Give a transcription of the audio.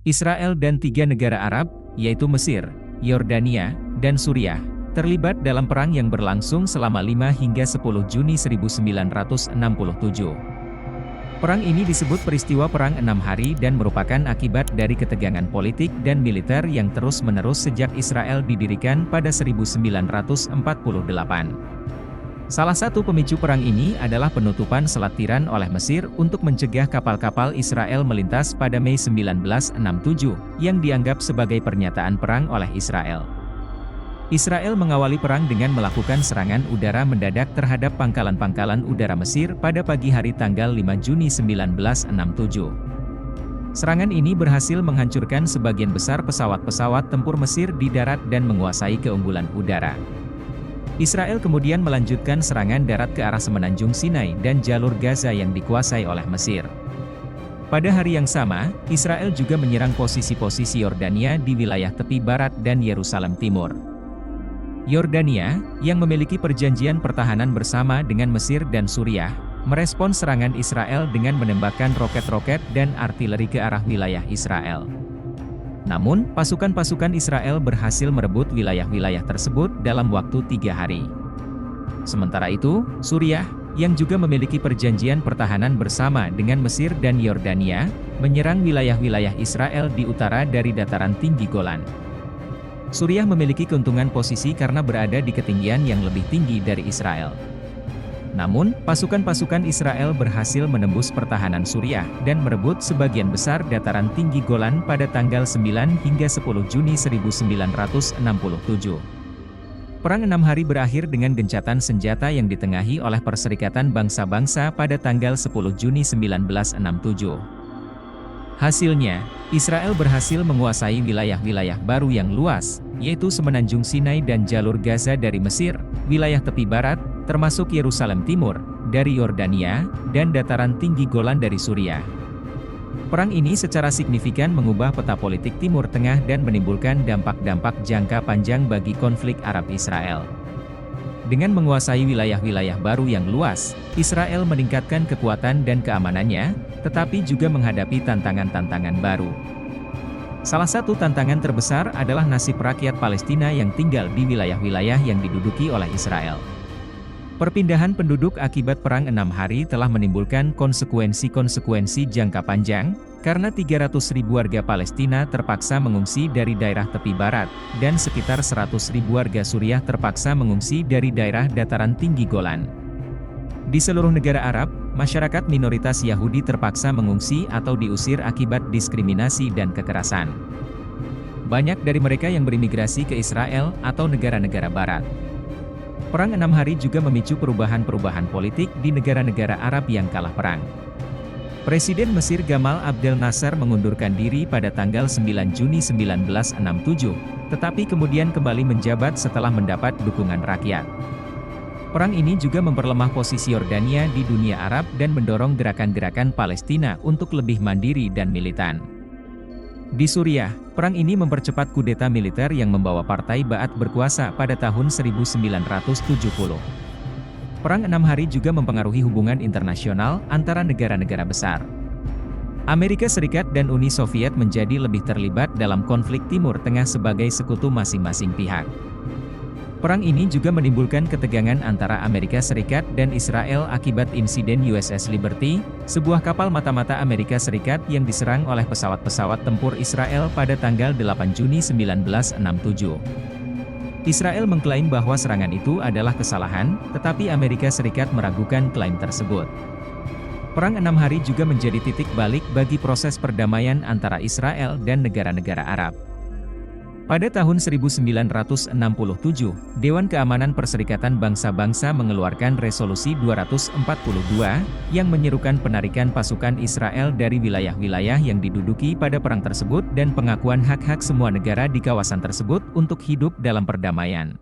Israel dan 3 negara Arab, yaitu Mesir, Yordania, dan Suriah, terlibat dalam perang yang berlangsung selama 5 hingga 10 Juni 1967. Perang ini disebut peristiwa Perang 6 Hari dan merupakan akibat dari ketegangan politik dan militer yang terus-menerus sejak Israel didirikan pada 1948. Salah satu pemicu perang ini adalah penutupan Selat Tiran oleh Mesir untuk mencegah kapal-kapal Israel melintas pada Mei 1967, yang dianggap sebagai pernyataan perang oleh Israel. Israel mengawali perang dengan melakukan serangan udara mendadak terhadap pangkalan-pangkalan udara Mesir pada pagi hari tanggal 5 Juni 1967. Serangan ini berhasil menghancurkan sebagian besar pesawat-pesawat tempur Mesir di darat dan menguasai keunggulan udara. Israel kemudian melanjutkan serangan darat ke arah semenanjung Sinai dan jalur Gaza yang dikuasai oleh Mesir. Pada hari yang sama, Israel juga menyerang posisi-posisi Yordania di wilayah tepi barat dan Yerusalem Timur. Yordania, yang memiliki perjanjian pertahanan bersama dengan Mesir dan Suriah, merespons serangan Israel dengan menembakkan roket-roket dan artileri ke arah wilayah Israel. Namun, pasukan-pasukan Israel berhasil merebut wilayah-wilayah tersebut dalam waktu 3 hari. Sementara itu, Suriah, yang juga memiliki perjanjian pertahanan bersama dengan Mesir dan Yordania, menyerang wilayah-wilayah Israel di utara dari dataran tinggi Golan. Suriah memiliki keuntungan posisi karena berada di ketinggian yang lebih tinggi dari Israel. Namun, pasukan-pasukan Israel berhasil menembus pertahanan Suriah dan merebut sebagian besar dataran tinggi Golan pada tanggal 9 hingga 10 Juni 1967. Perang 6 hari berakhir dengan gencatan senjata yang ditengahi oleh Perserikatan Bangsa-Bangsa pada tanggal 10 Juni 1967. Hasilnya, Israel berhasil menguasai wilayah-wilayah baru yang luas, yaitu semenanjung Sinai dan jalur Gaza dari Mesir, wilayah tepi barat, termasuk Yerusalem Timur, dari Yordania, dan dataran tinggi Golan dari Suriah. Perang ini secara signifikan mengubah peta politik Timur Tengah dan menimbulkan dampak-dampak jangka panjang bagi konflik Arab-Israel. Dengan menguasai wilayah-wilayah baru yang luas, Israel meningkatkan kekuatan dan keamanannya, tetapi juga menghadapi tantangan-tantangan baru. Salah satu tantangan terbesar adalah nasib rakyat Palestina yang tinggal di wilayah-wilayah yang diduduki oleh Israel. Perpindahan penduduk akibat Perang 6 Hari telah menimbulkan konsekuensi-konsekuensi jangka panjang, karena 300.000 warga Palestina terpaksa mengungsi dari daerah tepi barat, dan sekitar 100.000 warga Suriah terpaksa mengungsi dari daerah dataran tinggi Golan. Di seluruh negara Arab, masyarakat minoritas Yahudi terpaksa mengungsi atau diusir akibat diskriminasi dan kekerasan. Banyak dari mereka yang berimigrasi ke Israel atau negara-negara barat. Perang 6 Hari juga memicu perubahan-perubahan politik di negara-negara Arab yang kalah perang. Presiden Mesir Gamal Abdel Nasser mengundurkan diri pada tanggal 9 Juni 1967, tetapi kemudian kembali menjabat setelah mendapat dukungan rakyat. Perang ini juga memperlemah posisi Yordania di dunia Arab dan mendorong gerakan-gerakan Palestina untuk lebih mandiri dan militan. Di Suriah, perang ini mempercepat kudeta militer yang membawa Partai Ba'ath berkuasa pada tahun 1970. Perang 6 Hari juga mempengaruhi hubungan internasional antara negara-negara besar. Amerika Serikat dan Uni Soviet menjadi lebih terlibat dalam konflik Timur Tengah sebagai sekutu masing-masing pihak. Perang ini juga menimbulkan ketegangan antara Amerika Serikat dan Israel akibat insiden USS Liberty, sebuah kapal mata-mata Amerika Serikat yang diserang oleh pesawat-pesawat tempur Israel pada tanggal 8 Juni 1967. Israel mengklaim bahwa serangan itu adalah kesalahan, tetapi Amerika Serikat meragukan klaim tersebut. Perang 6 Hari juga menjadi titik balik bagi proses perdamaian antara Israel dan negara-negara Arab. Pada tahun 1967, Dewan Keamanan Perserikatan Bangsa-Bangsa mengeluarkan Resolusi 242, yang menyerukan penarikan pasukan Israel dari wilayah-wilayah yang diduduki pada perang tersebut dan pengakuan hak-hak semua negara di kawasan tersebut untuk hidup dalam perdamaian.